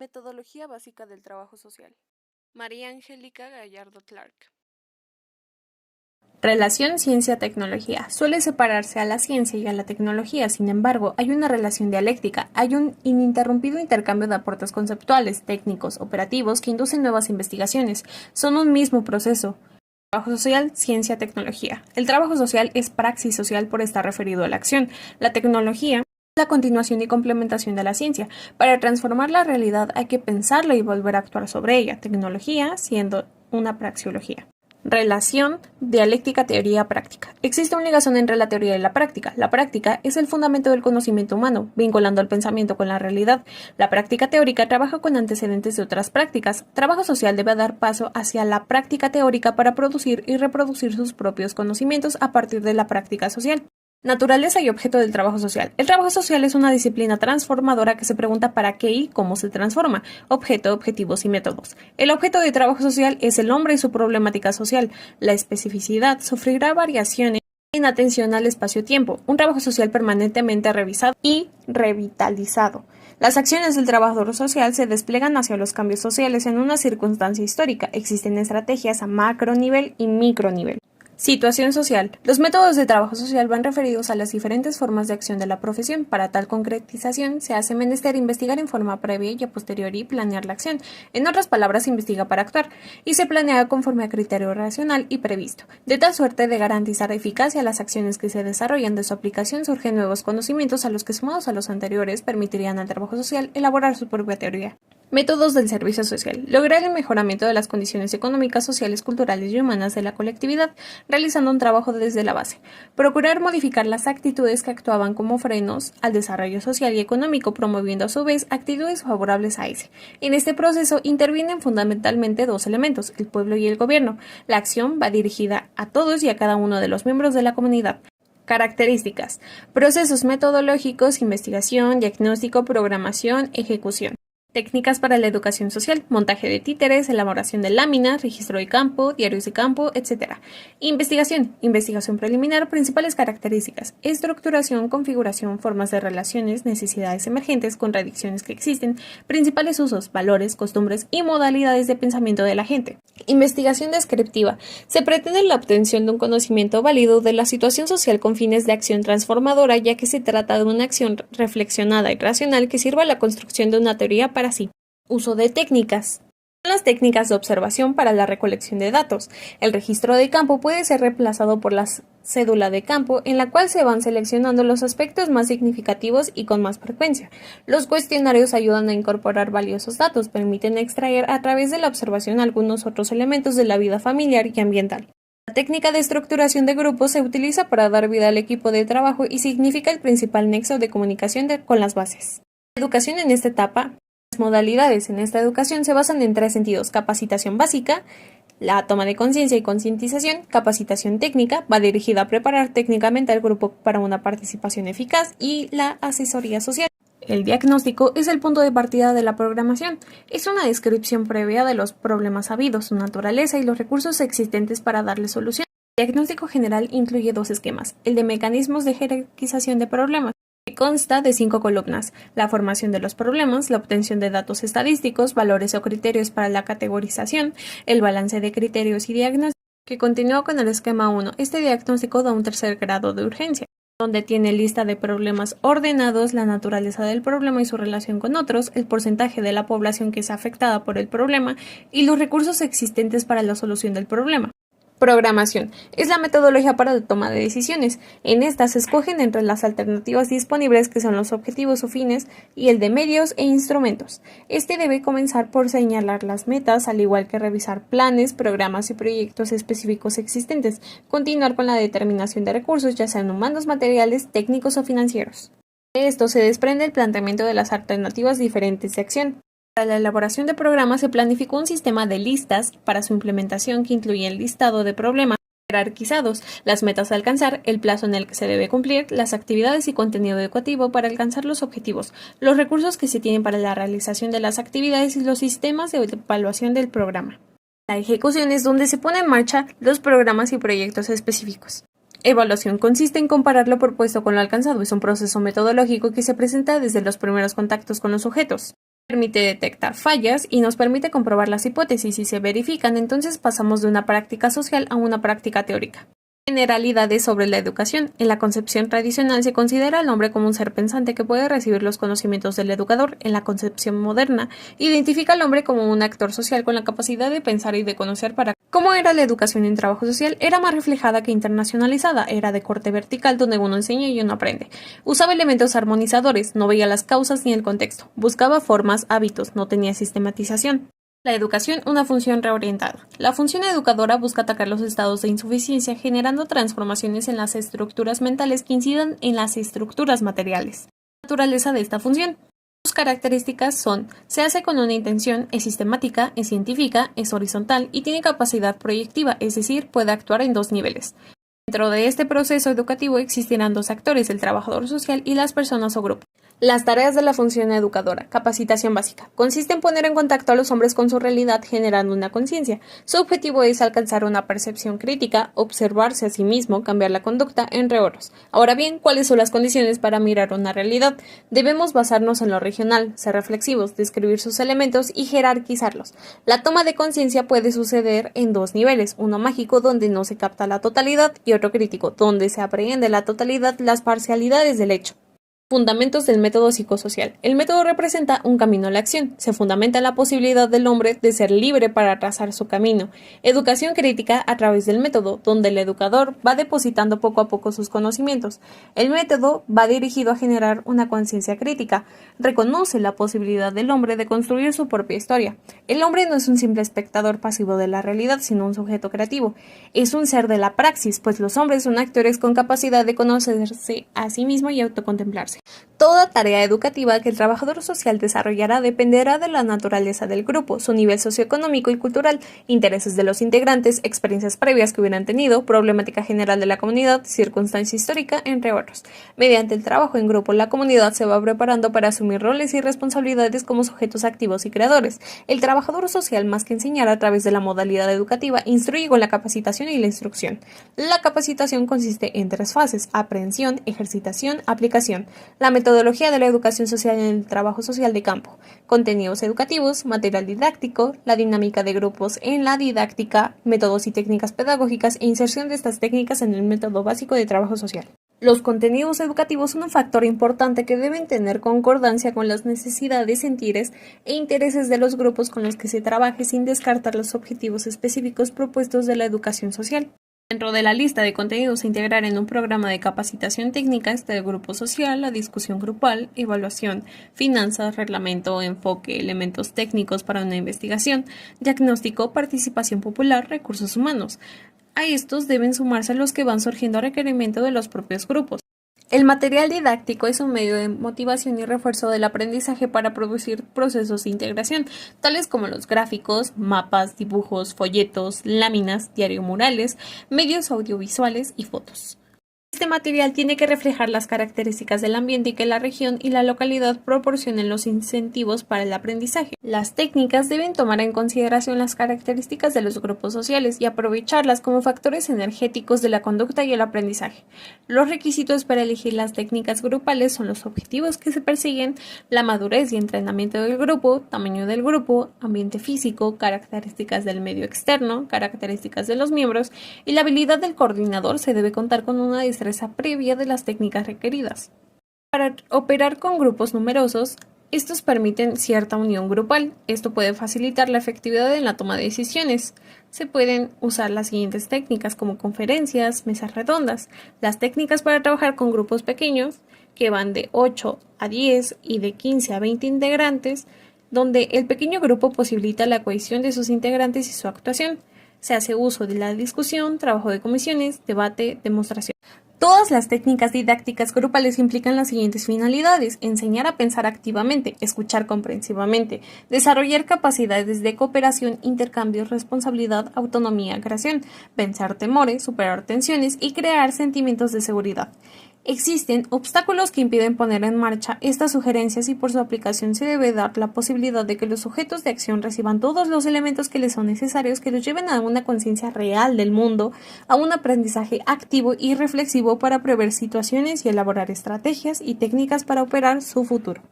Metodología básica del trabajo social. María Angélica Gallardo Clark. Relación ciencia-tecnología. Suele separarse a la ciencia y a la tecnología, sin embargo, hay una relación dialéctica, hay un ininterrumpido intercambio de aportes conceptuales, técnicos, operativos que inducen nuevas investigaciones. Son un mismo proceso. Trabajo social, ciencia, tecnología. El trabajo social es praxis social por estar referido a la acción. La tecnología es la continuación y complementación de la ciencia. Para transformar la realidad hay que pensarla y volver a actuar sobre ella. Tecnología siendo una praxeología. Relación, dialéctica, teoría, práctica. Existe una ligación entre la teoría y la práctica. La práctica es el fundamento del conocimiento humano, vinculando el pensamiento con la realidad. La práctica teórica trabaja con antecedentes de otras prácticas. Trabajo social debe dar paso hacia la práctica teórica para producir y reproducir sus propios conocimientos a partir de la práctica social. Naturaleza y objeto del trabajo social. El trabajo social es una disciplina transformadora que se pregunta para qué y cómo se transforma. Objeto, objetivos y métodos. El objeto de trabajo social es el hombre y su problemática social. La especificidad sufrirá variaciones en atención al espacio-tiempo. Un trabajo social permanentemente revisado y revitalizado. Las acciones del trabajador social se despliegan hacia los cambios sociales en una circunstancia histórica. Existen estrategias a macronivel y micronivel. Situación social. Los métodos de trabajo social van referidos a las diferentes formas de acción de la profesión. Para tal concretización se hace menester investigar en forma previa y a posteriori planear la acción. En otras palabras, se investiga para actuar y se planea conforme a criterio racional y previsto. De tal suerte de garantizar eficacia a las acciones que se desarrollan. De su aplicación surgen nuevos conocimientos a los que, sumados a los anteriores, permitirían al trabajo social elaborar su propia teoría. Métodos del servicio social. Lograr el mejoramiento de las condiciones económicas, sociales, culturales y humanas de la colectividad, realizando un trabajo desde la base. Procurar modificar las actitudes que actuaban como frenos al desarrollo social y económico, promoviendo a su vez actitudes favorables a ese. En este proceso intervienen fundamentalmente dos elementos, el pueblo y el gobierno. La acción va dirigida a todos y a cada uno de los miembros de la comunidad. Características. Procesos metodológicos, investigación, diagnóstico, programación, ejecución. Técnicas para la educación social, montaje de títeres, elaboración de láminas, registro de campo, diarios de campo, etc. Investigación preliminar, principales características, estructuración, configuración, formas de relaciones, necesidades emergentes, contradicciones que existen, principales usos, valores, costumbres y modalidades de pensamiento de la gente. Investigación descriptiva, se pretende la obtención de un conocimiento válido de la situación social con fines de acción transformadora, ya que se trata de una acción reflexionada y racional que sirva a la construcción de una teoría para sí. Uso de técnicas. Son las técnicas de observación para la recolección de datos. El registro de campo puede ser reemplazado por la cédula de campo, en la cual se van seleccionando los aspectos más significativos y con más frecuencia. Los cuestionarios ayudan a incorporar valiosos datos, permiten extraer a través de la observación algunos otros elementos de la vida familiar y ambiental. La técnica de estructuración de grupos se utiliza para dar vida al equipo de trabajo y significa el principal nexo de comunicación con las bases. La educación en esta etapa. Las modalidades en esta educación se basan en tres sentidos: capacitación básica, la toma de conciencia y concientización, capacitación técnica, va dirigida a preparar técnicamente al grupo para una participación eficaz, y la asesoría social. El diagnóstico es el punto de partida de la programación. Es una descripción previa de los problemas habidos, su naturaleza y los recursos existentes para darle solución. El diagnóstico general incluye dos esquemas: el de mecanismos de jerarquización de problemas, que consta de 5 columnas: la formación de los problemas, la obtención de datos estadísticos, valores o criterios para la categorización, el balance de criterios y diagnóstico, que continúa con el esquema 1. Este diagnóstico da un tercer grado de urgencia, donde tiene lista de problemas ordenados, la naturaleza del problema y su relación con otros, el porcentaje de la población que es afectada por el problema y los recursos existentes para la solución del problema. Programación. Es la metodología para la toma de decisiones. En esta se escogen entre las alternativas disponibles, que son los objetivos o fines, y el de medios e instrumentos. Este debe comenzar por señalar las metas, al igual que revisar planes, programas y proyectos específicos existentes. Continuar con la determinación de recursos, ya sean humanos, materiales, técnicos o financieros. De esto se desprende el planteamiento de las alternativas diferentes de acción. Para la elaboración de programas se planificó un sistema de listas para su implementación que incluye el listado de problemas jerarquizados, las metas a alcanzar, el plazo en el que se debe cumplir, las actividades y contenido educativo para alcanzar los objetivos, los recursos que se tienen para la realización de las actividades y los sistemas de evaluación del programa. La ejecución es donde se pone en marcha los programas y proyectos específicos. Evaluación consiste en comparar lo propuesto con lo alcanzado. Es un proceso metodológico que se presenta desde los primeros contactos con los sujetos. Permite detectar fallas y nos permite comprobar las hipótesis. Si se verifican, entonces pasamos de una práctica social a una práctica teórica. Generalidades sobre la educación. En la concepción tradicional se considera al hombre como un ser pensante que puede recibir los conocimientos del educador. En la concepción moderna, identifica al hombre como un actor social con la capacidad de pensar y de conocer. Para cómo era la educación en trabajo social, era más reflejada que internacionalizada, era de corte vertical donde uno enseña y uno aprende. Usaba elementos armonizadores, no veía las causas ni el contexto, buscaba formas, hábitos, no tenía sistematización. La educación, una función reorientada. La función educadora busca atacar los estados de insuficiencia, generando transformaciones en las estructuras mentales que incidan en las estructuras materiales. La naturaleza de esta función. Sus características son: se hace con una intención, es sistemática, es científica, es horizontal y tiene capacidad proyectiva, es decir, puede actuar en dos niveles. Dentro de este proceso educativo existirán dos actores, el trabajador social y las personas o grupos. Las tareas de la función educadora. Capacitación básica. Consiste en poner en contacto a los hombres con su realidad generando una conciencia. Su objetivo es alcanzar una percepción crítica, observarse a sí mismo, cambiar la conducta, entre otros. Ahora bien, ¿cuáles son las condiciones para mirar una realidad? Debemos basarnos en lo regional, ser reflexivos, describir sus elementos y jerarquizarlos. La toma de conciencia puede suceder en dos niveles, uno mágico donde no se capta la totalidad y otro crítico, donde se aprehende la totalidad las parcialidades del hecho. Fundamentos del método psicosocial. El método representa un camino a la acción. Se fundamenta en la posibilidad del hombre de ser libre para trazar su camino. Educación crítica a través del método, donde el educador va depositando poco a poco sus conocimientos. El método va dirigido a generar una conciencia crítica. Reconoce la posibilidad del hombre de construir su propia historia. El hombre no es un simple espectador pasivo de la realidad, sino un sujeto creativo. Es un ser de la praxis, pues los hombres son actores con capacidad de conocerse a sí mismo y autocontemplarse. Toda tarea educativa que el trabajador social desarrollará dependerá de la naturaleza del grupo, su nivel socioeconómico y cultural, intereses de los integrantes, experiencias previas que hubieran tenido, problemática general de la comunidad, circunstancia histórica, entre otros. Mediante el trabajo en grupo, la comunidad se va preparando para asumir roles y responsabilidades como sujetos activos y creadores. El trabajador social, más que enseñar a través de la modalidad educativa, instruye con la capacitación y la instrucción. La capacitación consiste en tres fases: aprehensión, ejercitación, aplicación. La metodología de la educación social en el trabajo social de campo. Contenidos educativos, material didáctico, la dinámica de grupos en la didáctica, métodos y técnicas pedagógicas e inserción de estas técnicas en el método básico de trabajo social. Los contenidos educativos son un factor importante que deben tener concordancia con las necesidades, sentires e intereses de los grupos con los que se trabaje sin descartar los objetivos específicos propuestos de la educación social. Dentro de la lista de contenidos a integrar en un programa de capacitación técnica está el grupo social, la discusión grupal, evaluación, finanzas, reglamento, enfoque, elementos técnicos para una investigación, diagnóstico, participación popular, recursos humanos. A estos deben sumarse los que van surgiendo a requerimiento de los propios grupos. El material didáctico es un medio de motivación y refuerzo del aprendizaje para producir procesos de integración, tales como los gráficos, mapas, dibujos, folletos, láminas, diario murales, medios audiovisuales y fotos. Este material tiene que reflejar las características del ambiente y que la región y la localidad proporcionen los incentivos para el aprendizaje. Las técnicas deben tomar en consideración las características de los grupos sociales y aprovecharlas como factores energéticos de la conducta y el aprendizaje. Los requisitos para elegir las técnicas grupales son los objetivos que se persiguen, la madurez y entrenamiento del grupo, tamaño del grupo, ambiente físico, características del medio externo, características de los miembros y la habilidad del coordinador. Se debe contar con una destreza previa de las técnicas requeridas. Para operar con grupos numerosos, estos permiten cierta unión grupal. Esto puede facilitar la efectividad en la toma de decisiones. Se pueden usar las siguientes técnicas como conferencias, mesas redondas. Las técnicas para trabajar con grupos pequeños, que van de 8 a 10 y de 15 a 20 integrantes, donde el pequeño grupo posibilita la cohesión de sus integrantes y su actuación. Se hace uso de la discusión, trabajo de comisiones, debate, demostración. Todas las técnicas didácticas grupales implican las siguientes finalidades: enseñar a pensar activamente, escuchar comprensivamente, desarrollar capacidades de cooperación, intercambios, responsabilidad, autonomía, creación, vencer temores, superar tensiones y crear sentimientos de seguridad. Existen obstáculos que impiden poner en marcha estas sugerencias y por su aplicación se debe dar la posibilidad de que los sujetos de acción reciban todos los elementos que les son necesarios, que los lleven a una conciencia real del mundo, a un aprendizaje activo y reflexivo para prever situaciones y elaborar estrategias y técnicas para operar su futuro.